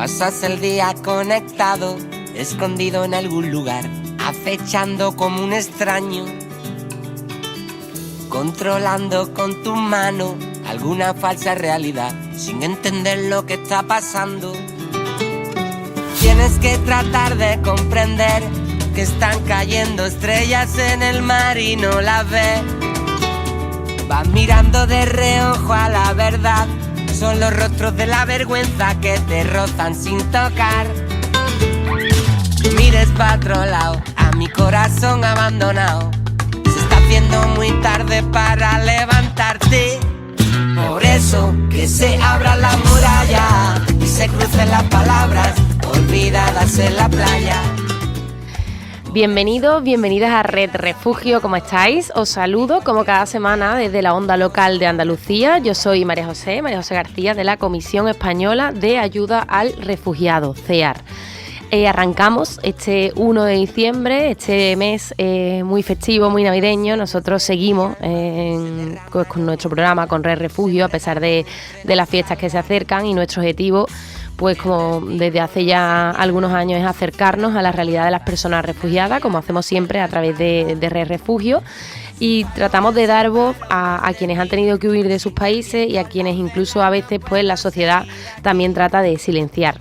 Pasas el día conectado, escondido en algún lugar, acechando como un extraño, controlando con tu mano alguna falsa realidad, sin entender lo que está pasando. Tienes que tratar de comprender que están cayendo estrellas en el mar y no las ves. Vas mirando de reojo a la verdad, son los rostros de la vergüenza que te rozan sin tocar. Mires pa' otro lado, a mi corazón abandonado. Se está haciendo muy tarde para levantarte. Por eso que se abra la muralla y se crucen las palabras olvidadas en la playa. Bienvenidos, bienvenidas a Red Refugio, ¿cómo estáis? Os saludo como cada semana desde la onda local de Andalucía. Yo soy María José García de la Comisión Española de Ayuda al Refugiado, CEAR. Arrancamos este 1 de diciembre, este mes muy festivo, muy navideño. Nosotros seguimos con nuestro programa, con Red Refugio, a pesar de las fiestas que se acercan, y nuestro objetivo, pues como desde hace ya algunos años, es acercarnos a la realidad de las personas refugiadas, como hacemos siempre a través de Red Refugio, y tratamos de dar voz a quienes han tenido que huir de sus países y a quienes incluso a veces pues la sociedad también trata de silenciar.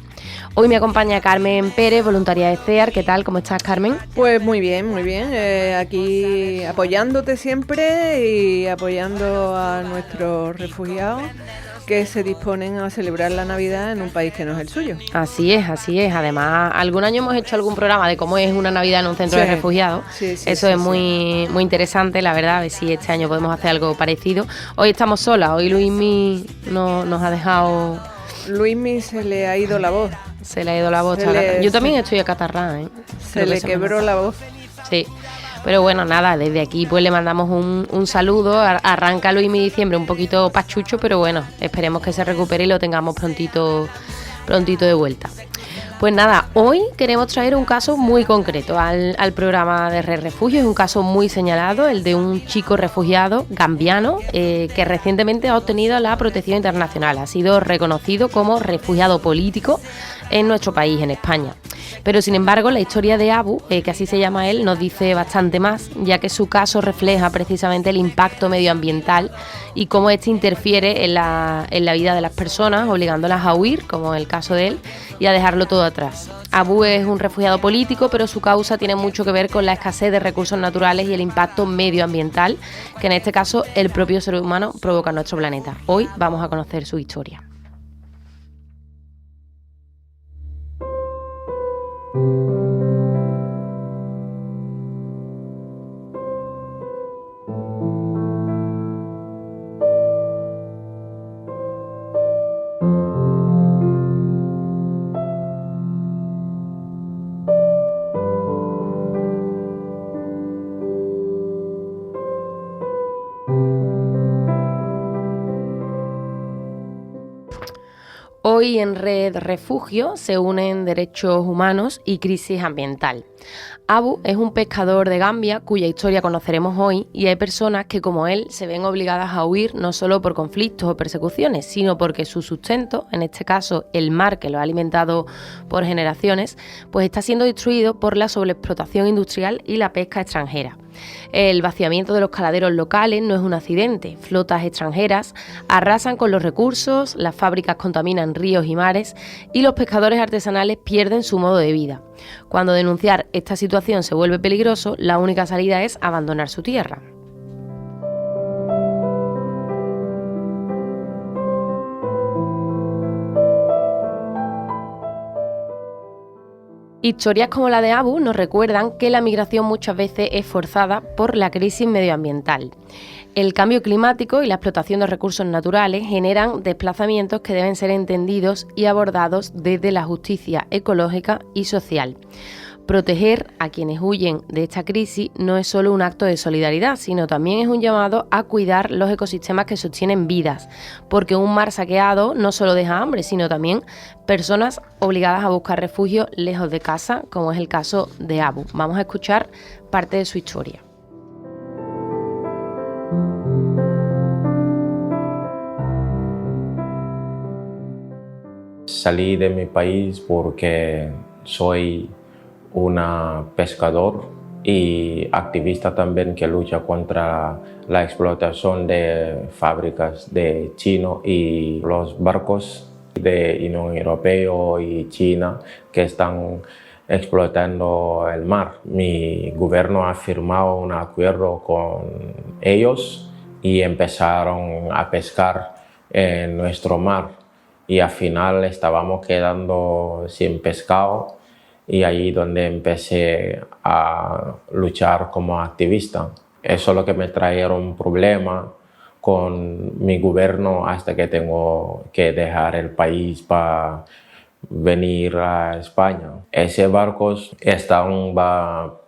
Hoy me acompaña Carmen Pérez, voluntaria de CEAR. ¿Qué tal? ¿Cómo estás, Carmen? Pues muy bien, muy bien. Aquí apoyándote siempre y apoyando a nuestros refugiados que se disponen a celebrar la Navidad en un país que no es el suyo. Así es, así es. Además, algún año hemos hecho algún programa de cómo es una Navidad en un centro de refugiados. Eso es muy interesante, la verdad. A ver si este año podemos hacer algo parecido. Hoy estamos solas. Hoy Luismi nos ha dejado... Luismi se le ha ido la voz. Se le ha ido la voz. Yo también estoy acatarrada, ¿eh? Se le quebró la voz. Sí. Pero bueno, nada, desde aquí pues le mandamos un saludo. Arranca Luismi diciembre un poquito pachucho, pero bueno, esperemos que se recupere y lo tengamos prontito de vuelta. Pues nada, hoy queremos traer un caso muy concreto al programa de Red Refugio. Es un caso muy señalado, el de un chico refugiado gambiano que recientemente ha obtenido la protección internacional. Ha sido reconocido como refugiado político en nuestro país, en España. Pero sin embargo, la historia de Abu, que así se llama él, nos dice bastante más, ya que su caso refleja precisamente el impacto medioambiental y cómo este interfiere en la vida de las personas, obligándolas a huir, como en el caso de él, y a dejarlo todo atrás. Abu es un refugiado político, pero su causa tiene mucho que ver con la escasez de recursos naturales y el impacto medioambiental que en este caso el propio ser humano provoca en nuestro planeta. Hoy vamos a conocer su historia. Hoy en Red Refugio se unen derechos humanos y crisis ambiental. Abu es un pescador de Gambia cuya historia conoceremos hoy, y hay personas que, como él, se ven obligadas a huir no solo por conflictos o persecuciones, sino porque su sustento, en este caso el mar que lo ha alimentado por generaciones, pues está siendo destruido por la sobreexplotación industrial y la pesca extranjera. El vaciamiento de los caladeros locales no es un accidente. Flotas extranjeras arrasan con los recursos, las fábricas contaminan ríos y mares y los pescadores artesanales pierden su modo de vida. Cuando denunciar esta situación se vuelve peligroso, la única salida es abandonar su tierra. Historias como la de Abu nos recuerdan que la migración muchas veces es forzada por la crisis medioambiental. El cambio climático y la explotación de recursos naturales generan desplazamientos que deben ser entendidos y abordados desde la justicia ecológica y social. Proteger a quienes huyen de esta crisis no es solo un acto de solidaridad, sino también es un llamado a cuidar los ecosistemas que sostienen vidas, porque un mar saqueado no solo deja hambre, sino también personas obligadas a buscar refugio lejos de casa, como es el caso de Abu. Vamos a escuchar parte de su historia. salí de mi país porque soy un pescador y activista también que lucha contra la explotación de fábricas de China y los barcos de Unión Europea y China que están explotando el mar. Mi gobierno ha firmado un acuerdo con ellos y empezaron a pescar en nuestro mar y al final estábamos quedando sin pescado y ahí donde empecé a luchar como activista. Eso es lo que me trajeron un problema con mi gobierno hasta que tengo que dejar el país para venir a España. Ese barco están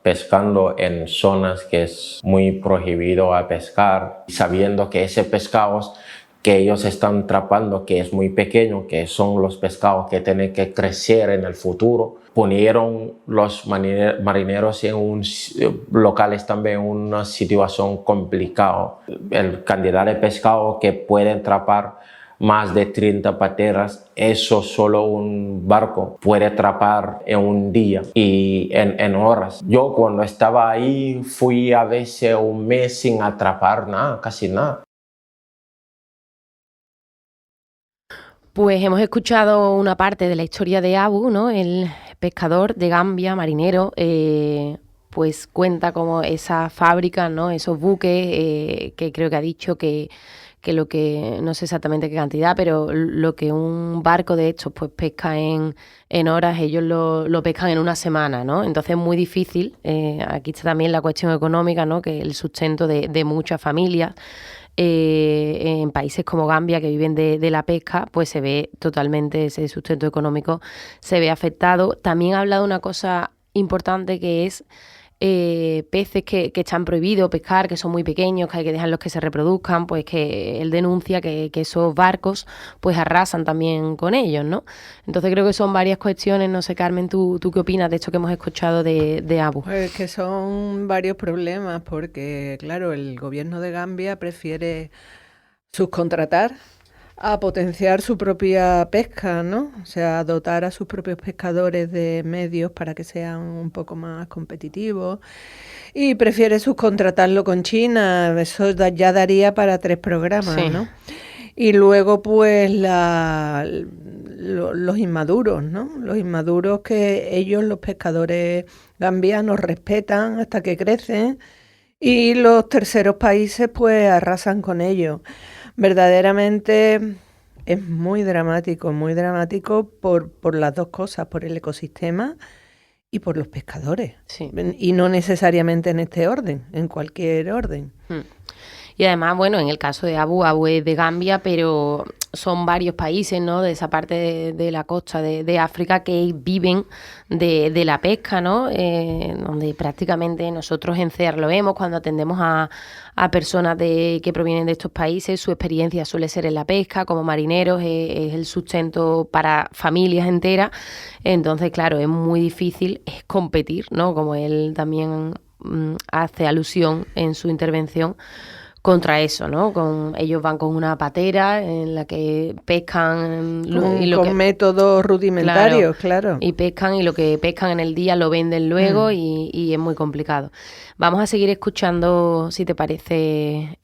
pescando en zonas que es muy prohibido a pescar, sabiendo que ese pescado que ellos están atrapando, que es muy pequeño, que son los pescados que tienen que crecer en el futuro, ponieron los marineros en locales también en una situación complicada. El cantidad de pescado que pueden atrapar más de 30 pateras, eso solo un barco puede atrapar en un día y en horas. Yo cuando estaba ahí fui a veces un mes sin atrapar nada, casi nada. Pues hemos escuchado una parte de la historia de Abu, ¿no? El pescador de Gambia, marinero, pues cuenta como esas fábricas, ¿no? Esos buques, que creo que ha dicho que lo que, no sé exactamente qué cantidad, pero lo que un barco de estos pues pesca en horas, ellos lo pescan en una semana, ¿no? Entonces es muy difícil. Aquí está también la cuestión económica, ¿no? Que el sustento de muchas familias. En países como Gambia, que viven de la pesca, pues se ve totalmente ese sustento económico, se ve afectado. También ha hablado de una cosa importante que es peces que están prohibidos pescar, que son muy pequeños, que hay que dejarlos que se reproduzcan, pues que él denuncia que esos barcos pues arrasan también con ellos, ¿no? Entonces creo que son varias cuestiones. No sé, Carmen, ¿tú qué opinas de esto que hemos escuchado de Abu? Pues que son varios problemas porque, claro, el gobierno de Gambia prefiere subcontratar a potenciar su propia pesca, ¿no? O sea, dotar a sus propios pescadores de medios para que sean un poco más competitivos y prefiere subcontratarlo con China. Eso ya daría para 3 programas, Sí. ¿no? Y luego, pues, los inmaduros, ¿no? Los inmaduros que ellos, los pescadores gambianos, respetan hasta que crecen y los terceros países, pues, arrasan con ellos. Verdaderamente es muy dramático por las dos cosas, por el ecosistema y por los pescadores. Sí. Y no necesariamente en este orden, en cualquier orden. Y además, bueno, en el caso de Abu es de Gambia, pero son varios países, ¿no? De esa parte de la costa de África que viven de la pesca, ¿no? Donde prácticamente nosotros en CEAR lo vemos cuando atendemos a personas que provienen de estos países. Su experiencia suele ser en la pesca, como marineros, es el sustento para familias enteras. Entonces, claro, es muy difícil competir, ¿no? Como él también hace alusión en su intervención, contra eso, ¿no? Ellos van con una patera en la que pescan con métodos rudimentarios, claro. Y pescan, y lo que pescan en el día lo venden luego y es muy complicado. Vamos a seguir escuchando, si te parece,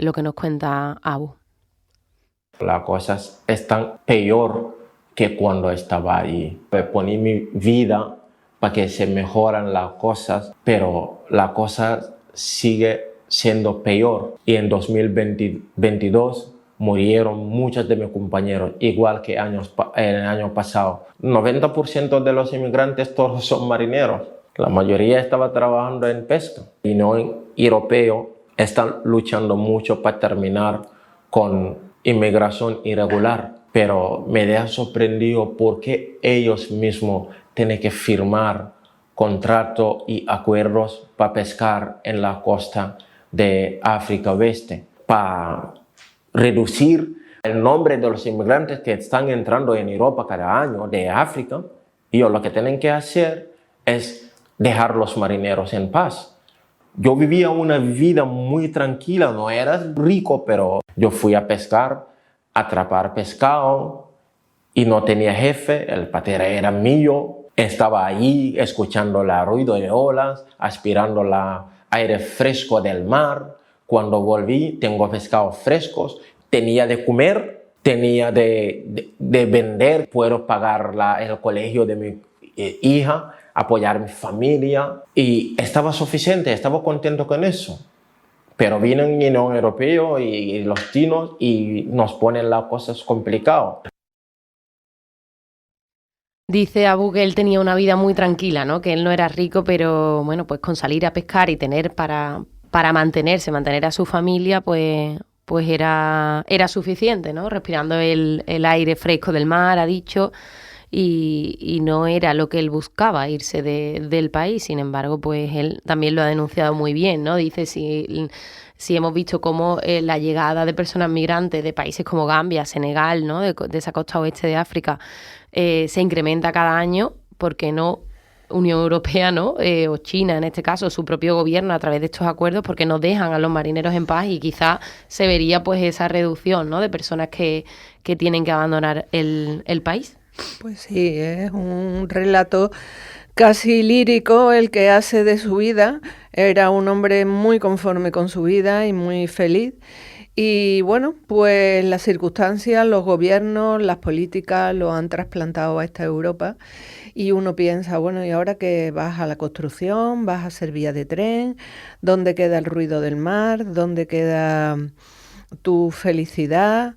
lo que nos cuenta Abu. Las cosas están peor que cuando estaba ahí. Poní mi vida para que se mejoran las cosas, pero la cosa sigue siendo peor. Y en 2022 murieron muchos de mis compañeros, igual que el año pasado. 90% de los inmigrantes todos son marineros. La mayoría estaba trabajando en pesca. Y no europeos están luchando mucho para terminar con inmigración irregular. Pero me deja sorprendido porque ellos mismos tienen que firmar contratos y acuerdos para pescar en la costa de África Oeste, para reducir el nombre de los inmigrantes que están entrando en Europa cada año de África. Y lo que tienen que hacer es dejar los marineros en paz. Yo vivía una vida muy tranquila, no era rico, pero yo fui a pescar, a atrapar pescado y no tenía jefe, el patera era mío. Estaba allí escuchando el ruido de olas, aspirando el aire fresco del mar. Cuando volví, tengo pescados frescos, tenía de comer, tenía de vender, puedo pagar el colegio de mi hija, apoyar a mi familia y estaba suficiente, estaba contento con eso. Pero vienen la Unión Europea y los chinos y nos ponen las cosas complicadas. Dice Abu que él tenía una vida muy tranquila, ¿no? Que él no era rico, pero bueno, pues con salir a pescar y tener para mantener a su familia, pues era suficiente, ¿no? Respirando el aire fresco del mar, ha dicho, y no era lo que él buscaba, irse del país. Sin embargo, pues él también lo ha denunciado muy bien, ¿no? Dice, si hemos visto cómo la llegada de personas migrantes de países como Gambia, Senegal, ¿no? de esa costa oeste de África, se incrementa cada año, ¿por qué no Unión Europea, ¿no? O China, en este caso, su propio gobierno, a través de estos acuerdos, porque no dejan a los marineros en paz y quizás se vería pues esa reducción, ¿no? De personas que tienen que abandonar el país? Pues sí, es un relato casi lírico el que hace de su vida. Era un hombre muy conforme con su vida y muy feliz. Y bueno, pues las circunstancias, los gobiernos, las políticas lo han trasplantado a esta Europa y uno piensa, bueno, ¿y ahora que vas a la construcción, vas a hacer vías de tren? ¿Dónde queda el ruido del mar? ¿Dónde queda tu felicidad?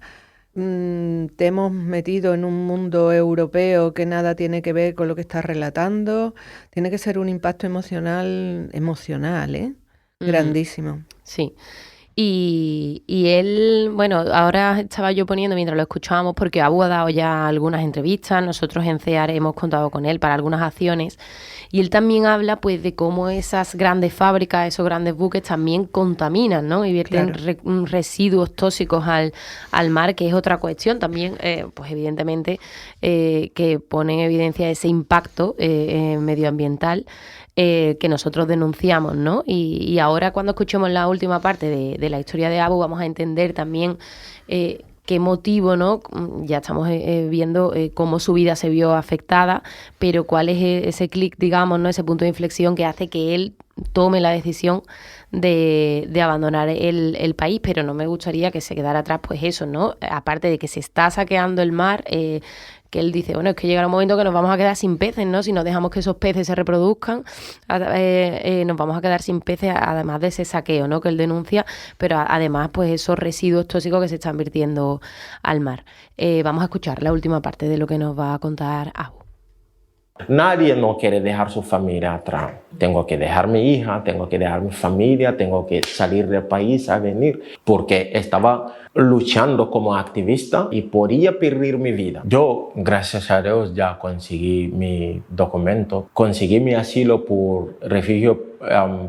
Te hemos metido en un mundo europeo que nada tiene que ver con lo que estás relatando. Tiene que ser un impacto emocional, ¿eh? Grandísimo. Sí. Y él, bueno, ahora estaba yo poniendo mientras lo escuchábamos, porque Abu ha dado ya algunas entrevistas, nosotros en CEAR hemos contado con él para algunas acciones, y él también habla pues de cómo esas grandes fábricas, esos grandes buques también contaminan, ¿no? Y vierten residuos tóxicos al mar, que es otra cuestión también, pues evidentemente, que pone en evidencia ese impacto medioambiental que nosotros denunciamos, ¿no? Y ahora cuando escuchemos la última parte de la historia de Abu vamos a entender también qué motivo, ¿no? Ya estamos viendo cómo su vida se vio afectada, pero cuál es ese clic, digamos, ¿no? Ese punto de inflexión que hace que él tome la decisión de abandonar el país, pero no me gustaría que se quedara atrás, pues eso, ¿no? Aparte de que se está saqueando el mar, que él dice, bueno, es que llegará un momento que nos vamos a quedar sin peces, ¿no? Si no dejamos que esos peces se reproduzcan, nos vamos a quedar sin peces, además de ese saqueo, ¿no? Que él denuncia, pero además, pues esos residuos tóxicos que se están vertiendo al mar. Vamos a escuchar la última parte de lo que nos va a contar Abu. Nadie no quiere dejar su familia atrás. Tengo que dejar mi hija, tengo que dejar mi familia, tengo que salir del país a venir, porque estaba luchando como activista y podía perder mi vida. Yo, gracias a Dios, ya conseguí mi documento, conseguí mi asilo por refugio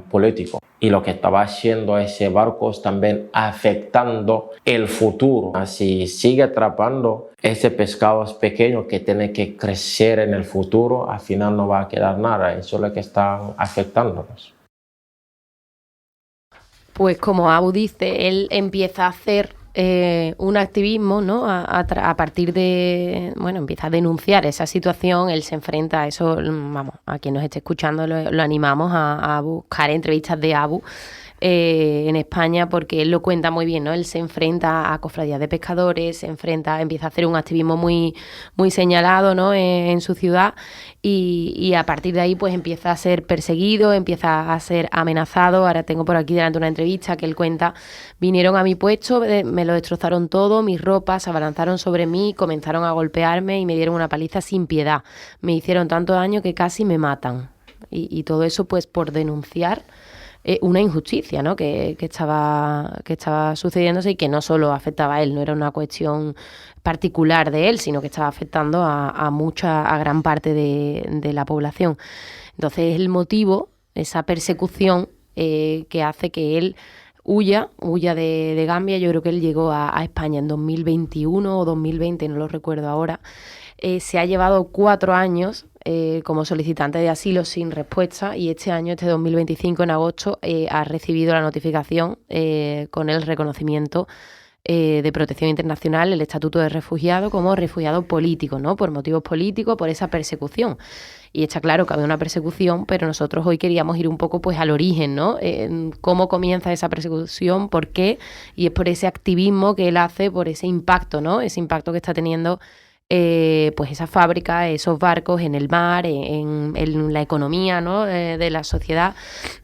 político. Y lo que estaba haciendo ese barco es también afectando el futuro. Si sigue atrapando ese pescado pequeño que tiene que crecer en el futuro, al final no va a quedar nada. Eso es lo que está afectándonos. Pues como Abu dice, él empieza a hacer un activismo, ¿no? A partir de, bueno, empieza a denunciar esa situación, él se enfrenta a eso, vamos, a quien nos esté escuchando lo animamos a buscar entrevistas de Abu en España, porque él lo cuenta muy bien, ¿no? Él se enfrenta a cofradías de pescadores, empieza a hacer un activismo muy, muy señalado, ¿no? En su ciudad, y a partir de ahí pues empieza a ser perseguido, empieza a ser amenazado. Ahora tengo por aquí delante una entrevista que él cuenta: vinieron a mi puesto, me lo destrozaron todo, mis ropas, se abalanzaron sobre mí, comenzaron a golpearme y me dieron una paliza sin piedad. Me hicieron tanto daño que casi me matan. Y todo eso pues por denunciar una injusticia, ¿no? que estaba sucediéndose, y que no solo afectaba a él, no era una cuestión particular de él, sino que estaba afectando a gran parte de la población. Entonces el motivo, esa persecución que hace que él huya de Gambia. Yo creo que él llegó a España en 2021 o 2020, no lo recuerdo ahora. Se ha llevado 4 años como solicitante de asilo sin respuesta, y este año, este 2025, en agosto, ha recibido la notificación con el reconocimiento de protección internacional el estatuto de refugiado como refugiado político, ¿no? Por motivos políticos, por esa persecución. Y está claro que había una persecución, pero nosotros hoy queríamos ir un poco pues al origen, ¿no? Cómo comienza esa persecución, por qué, y es por ese activismo que él hace, por ese impacto, ¿no? Ese impacto que está teniendo pues esa fábrica, esos barcos en el mar, en la economía, ¿no? De la sociedad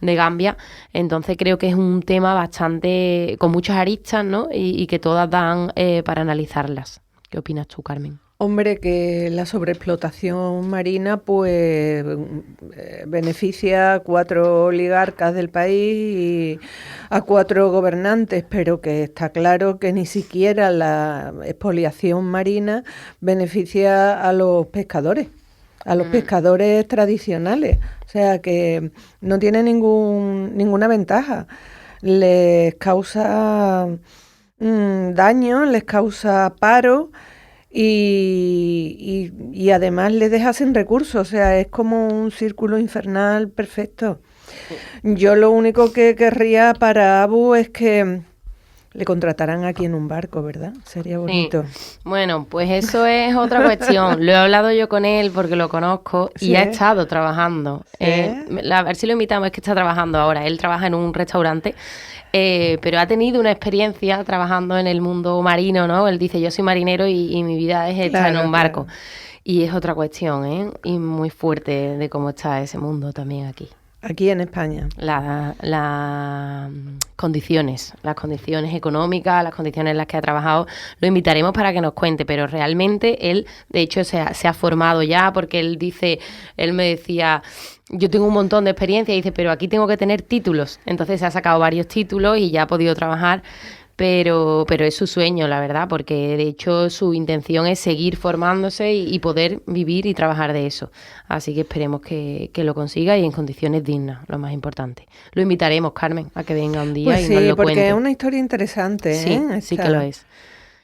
de Gambia. Entonces creo que es un tema bastante con muchas aristas, ¿no? Y que todas dan para analizarlas. ¿Qué opinas tú, Carmen? Hombre, que la sobreexplotación marina pues beneficia a 4 oligarcas del país y a 4 gobernantes, pero que está claro que ni siquiera la expoliación marina beneficia a los pescadores tradicionales. O sea que no tiene ninguna ventaja. Les causa daño, les causa paro. Y además les deja sin recursos, o sea, es como un círculo infernal perfecto. Yo lo único que querría para Abu es que le contrataran aquí en un barco, ¿verdad? Sería bonito. Sí. Bueno, pues eso es otra cuestión. Lo he hablado yo con él porque lo conozco y ha estado trabajando. A ver si lo invitamos, es que está trabajando ahora. Él trabaja en un restaurante. Pero ha tenido una experiencia trabajando en el mundo marino, ¿no? Él dice, yo soy marinero y mi vida es estar en un barco. Claro. Y es otra cuestión, ¿eh? Y muy fuerte de cómo está ese mundo también aquí. Aquí en España. Las condiciones económicas, las condiciones en las que ha trabajado, lo invitaremos para que nos cuente, pero realmente él, de hecho, se ha formado ya, porque él me decía, yo tengo un montón de experiencia, y dice, pero aquí tengo que tener títulos. Entonces se ha sacado varios títulos y ya ha podido trabajar, pero es su sueño, la verdad, porque de hecho su intención es seguir formándose y poder vivir y trabajar de eso. Así que esperemos que lo consiga y en condiciones dignas, lo más importante. Lo invitaremos, Carmen, a que venga un día pues y nos lo cuente. Sí, porque es una historia interesante. Sí que lo es.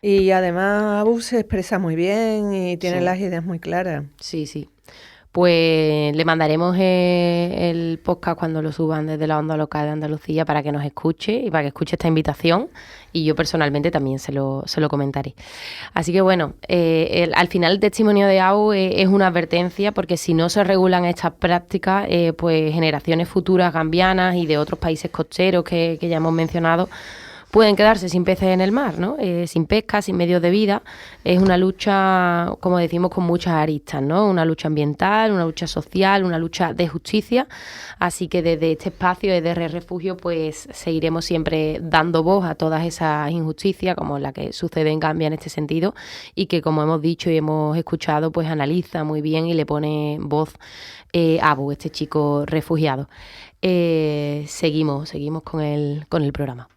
Y además Abu se expresa muy bien y tiene las ideas muy claras. Sí. Pues le mandaremos el podcast cuando lo suban desde la Onda Local de Andalucía para que nos escuche y para que escuche esta invitación, y yo personalmente también se lo comentaré. Así que bueno, al final el testimonio de Abu es una advertencia, porque si no se regulan estas prácticas, pues generaciones futuras gambianas y de otros países costeros que ya hemos mencionado pueden quedarse sin peces en el mar, ¿no? Sin pesca, sin medios de vida. Es una lucha, como decimos, con muchas aristas, ¿no? Una lucha ambiental, una lucha social, una lucha de justicia. Así que desde este espacio de DR Refugio, pues seguiremos siempre dando voz a todas esas injusticias, como la que sucede en Gambia en este sentido, y que, como hemos dicho y hemos escuchado, pues analiza muy bien y le pone voz a Abu, este chico refugiado. Seguimos con el programa.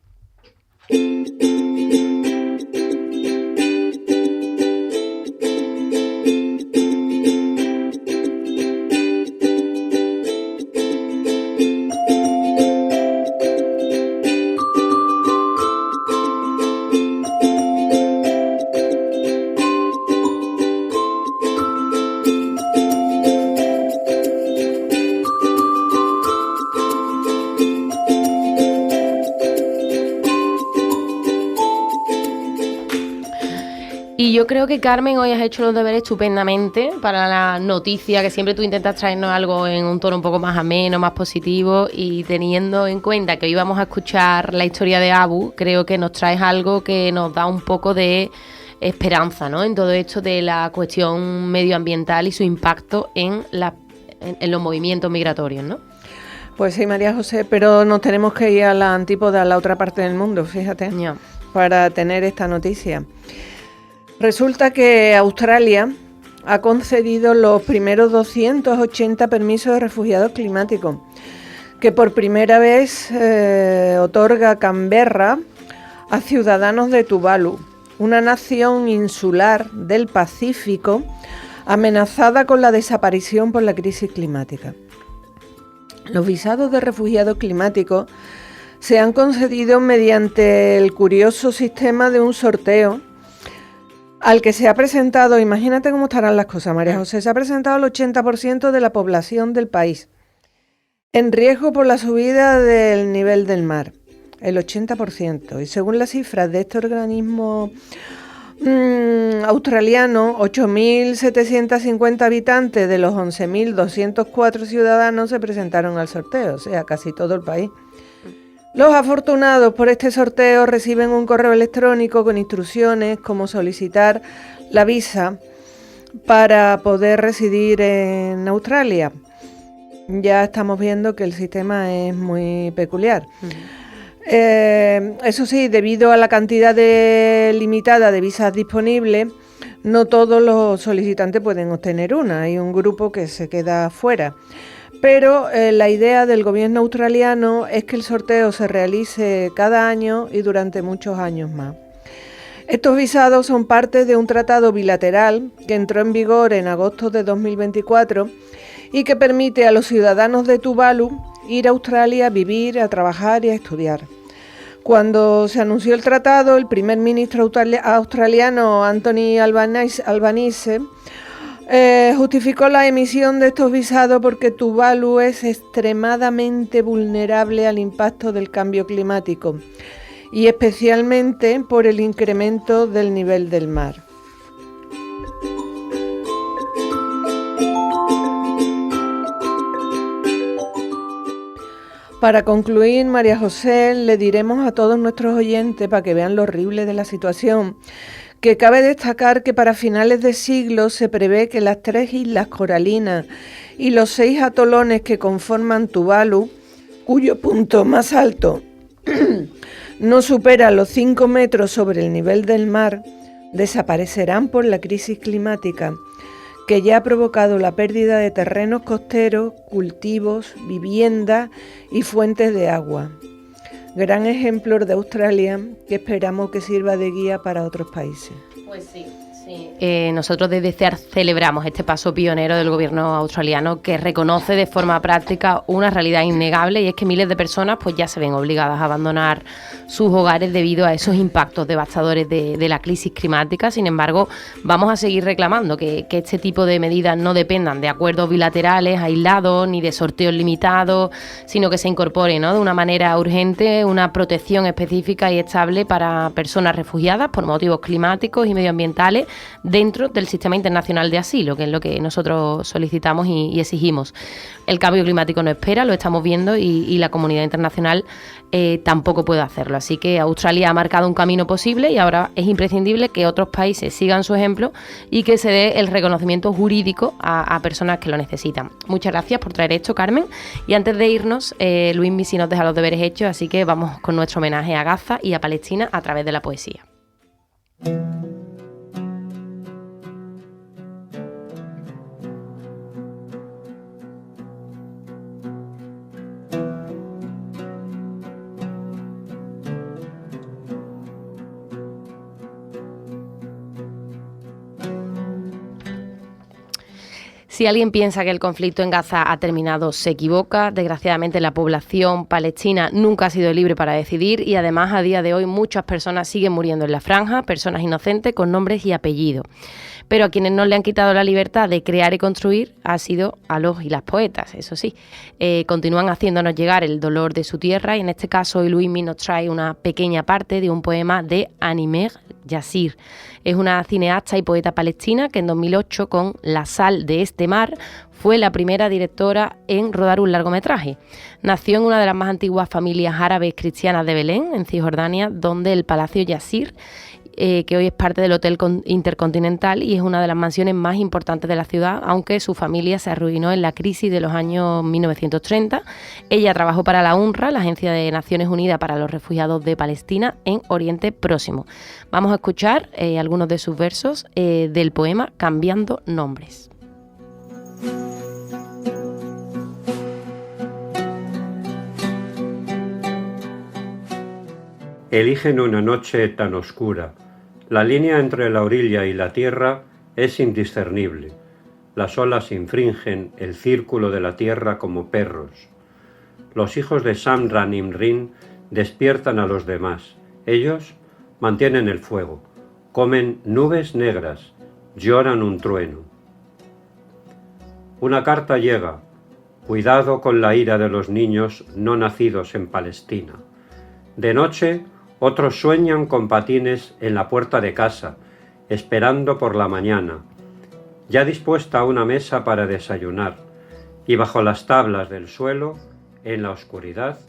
Y yo creo que, Carmen, hoy has hecho los deberes estupendamente para la noticia, que siempre tú intentas traernos algo en un tono un poco más ameno, más positivo, y teniendo en cuenta que hoy vamos a escuchar la historia de Abu, creo que nos traes algo que nos da un poco de esperanza, ¿no? En todo esto de la cuestión medioambiental y su impacto en los movimientos migratorios, ¿no? Pues sí, María José, pero nos tenemos que ir a la antípoda, a la otra parte del mundo, fíjate, para tener esta noticia. Resulta que Australia ha concedido los primeros 280 permisos de refugiados climáticos, que por primera vez otorga Canberra a ciudadanos de Tuvalu, una nación insular del Pacífico amenazada con la desaparición por la crisis climática. Los visados de refugiados climáticos se han concedido mediante el curioso sistema de un sorteo al que se ha presentado, imagínate cómo estarán las cosas, María José, se ha presentado el 80% de la población del país en riesgo por la subida del nivel del mar. el 80%. Y según las cifras de este organismo australiano, 8.750 habitantes de los 11.204 ciudadanos se presentaron al sorteo, o sea, casi todo el país. Los afortunados por este sorteo reciben un correo electrónico con instrucciones como solicitar la visa para poder residir en Australia. Ya estamos viendo que el sistema es muy peculiar. Eso sí, debido a la cantidad limitada de visas disponibles, no todos los solicitantes pueden obtener una. Hay un grupo que se queda fuera. Pero la idea del gobierno australiano es que el sorteo se realice cada año y durante muchos años más. Estos visados son parte de un tratado bilateral que entró en vigor en agosto de 2024 y que permite a los ciudadanos de Tuvalu ir a Australia a vivir, a trabajar y a estudiar. Cuando se anunció el tratado, el primer ministro australiano Anthony Albanese justificó la emisión de estos visados porque Tuvalu es extremadamente vulnerable al impacto del cambio climático y especialmente por el incremento del nivel del mar. Para concluir, María José, le diremos a todos nuestros oyentes, para que vean lo horrible de la situación, que cabe destacar que para finales de siglo se prevé que las 3 islas coralinas y los 6 atolones que conforman Tuvalu, cuyo punto más alto no supera los 5 metros sobre el nivel del mar, desaparecerán por la crisis climática, que ya ha provocado la pérdida de terrenos costeros, cultivos, viviendas y fuentes de agua. Gran ejemplo de Australia que esperamos que sirva de guía para otros países. Pues sí. Nosotros desde CEAR celebramos este paso pionero del gobierno australiano que reconoce de forma práctica una realidad innegable, y es que miles de personas pues ya se ven obligadas a abandonar sus hogares debido a esos impactos devastadores de la crisis climática. Sin embargo, vamos a seguir reclamando que este tipo de medidas no dependan de acuerdos bilaterales aislados ni de sorteos limitados, sino que se incorpore, ¿no?, de una manera urgente una protección específica y estable para personas refugiadas por motivos climáticos y medioambientales dentro del sistema internacional de asilo, que es lo que nosotros solicitamos y exigimos. El cambio climático no espera, lo estamos viendo, y la comunidad internacional tampoco puede hacerlo. Así que Australia ha marcado un camino posible y ahora es imprescindible que otros países sigan su ejemplo y que se dé el reconocimiento jurídico a personas que lo necesitan. Muchas gracias por traer esto, Carmen. Y antes de irnos, Luis Misi nos deja los deberes hechos, así que vamos con nuestro homenaje a Gaza y a Palestina a través de la poesía. Si alguien piensa que el conflicto en Gaza ha terminado, se equivoca. Desgraciadamente, la población palestina nunca ha sido libre para decidir y además a día de hoy muchas personas siguen muriendo en la franja, personas inocentes con nombres y apellidos. Pero a quienes no le han quitado la libertad de crear y construir ha sido a los y las poetas, eso sí. Continúan haciéndonos llegar el dolor de su tierra, y en este caso hoy Luismi nos trae una pequeña parte de un poema de Animer Yassir. Es una cineasta y poeta palestina que en 2008, con La sal de este mar, fue la primera directora en rodar un largometraje. Nació en una de las más antiguas familias árabes cristianas de Belén, en Cisjordania, donde el Palacio Yassir, que hoy es parte del Hotel Intercontinental y es una de las mansiones más importantes de la ciudad, aunque su familia se arruinó en la crisis de los años 1930. Ella trabajó para la UNRWA, la Agencia de Naciones Unidas para los Refugiados de Palestina, en Oriente Próximo. Vamos a escuchar algunos de sus versos del poema Cambiando Nombres. Eligen una noche tan oscura. La línea entre la orilla y la tierra es indiscernible. Las olas infringen el círculo de la tierra como perros. Los hijos de Samra Nimrin despiertan a los demás. Ellos mantienen el fuego, comen nubes negras, lloran un trueno. Una carta llega. Cuidado con la ira de los niños no nacidos en Palestina. De noche, otros sueñan con patines en la puerta de casa, esperando por la mañana, ya dispuesta una mesa para desayunar, y bajo las tablas del suelo, en la oscuridad,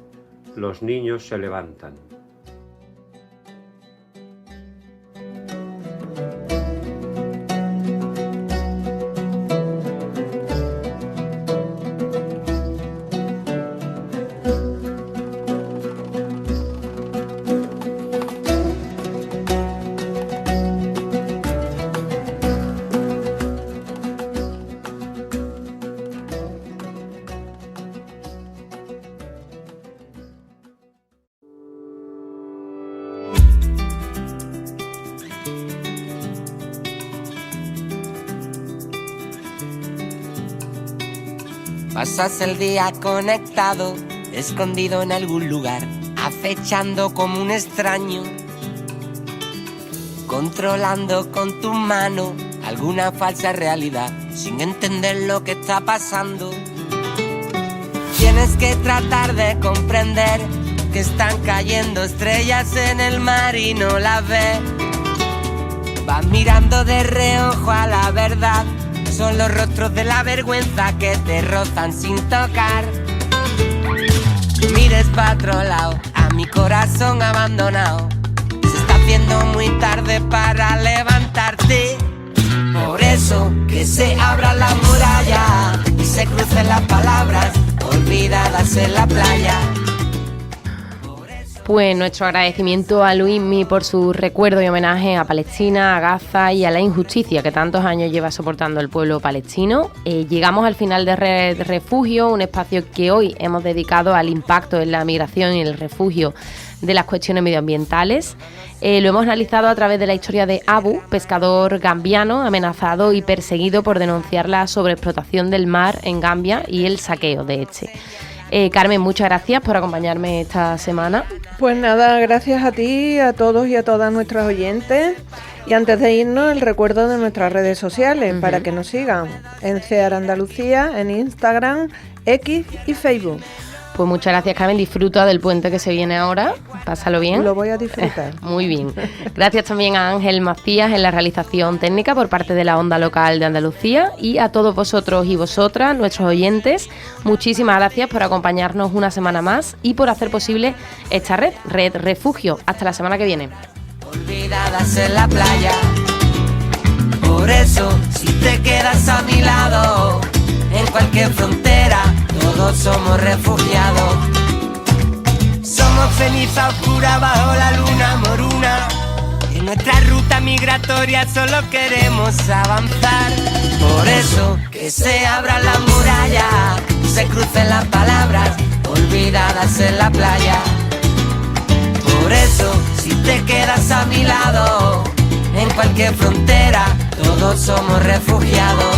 los niños se levantan. Pasas el día conectado, escondido en algún lugar, acechando como un extraño, controlando con tu mano alguna falsa realidad, sin entender lo que está pasando. Tienes que tratar de comprender que están cayendo estrellas en el mar y no las ves. Vas mirando de reojo a la verdad, son los rostros de la vergüenza que te rozan sin tocar. Mires pa' otro lado, a mi corazón abandonado. Se está haciendo muy tarde para levantarte. Por eso que se abra la muralla y se crucen las palabras olvidadas en la playa. Pues nuestro agradecimiento a Luismi por su recuerdo y homenaje a Palestina, a Gaza y a la injusticia que tantos años lleva soportando el pueblo palestino. Llegamos al final de Red Refugio, un espacio que hoy hemos dedicado al impacto en la migración y el refugio de las cuestiones medioambientales. Lo hemos analizado a través de la historia de Abu, pescador gambiano amenazado y perseguido por denunciar la sobreexplotación del mar en Gambia y el saqueo de este. Carmen, muchas gracias por acompañarme esta semana. Pues nada, gracias a ti, a todos y a todas nuestros oyentes. Y antes de irnos, el recuerdo de nuestras redes sociales para que nos sigan en CEAR Andalucía, en Instagram, X y Facebook. Pues muchas gracias, Carmen. Disfruta del puente que se viene ahora. Pásalo bien. Lo voy a disfrutar. Muy bien. Gracias también a Ángel Macías en la realización técnica por parte de la Onda Local de Andalucía y a todos vosotros y vosotras, nuestros oyentes. Muchísimas gracias por acompañarnos una semana más y por hacer posible esta Red Refugio. Hasta la semana que viene. Olvidadas en la playa. Por eso, si te quedas a mi lado, en cualquier frontera, todos somos refugiados. Somos ceniza oscura bajo la luna moruna. En nuestra ruta migratoria solo queremos avanzar. Por eso, que se abra la muralla, se crucen las palabras olvidadas en la playa. Por eso, si te quedas a mi lado, en cualquier frontera, todos somos refugiados.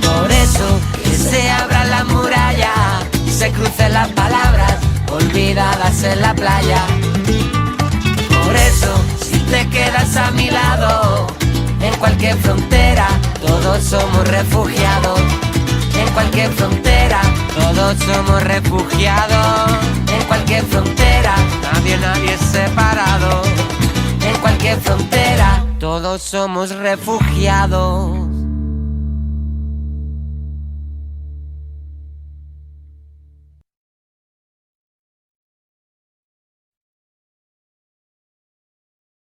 Por eso, que se abra la muralla, se crucen las palabras olvidadas en la playa. Por eso, si te quedas a mi lado, en cualquier frontera, todos somos refugiados. En cualquier frontera, todos somos refugiados. En cualquier frontera, nadie es separado. En cualquier frontera, todos somos refugiados.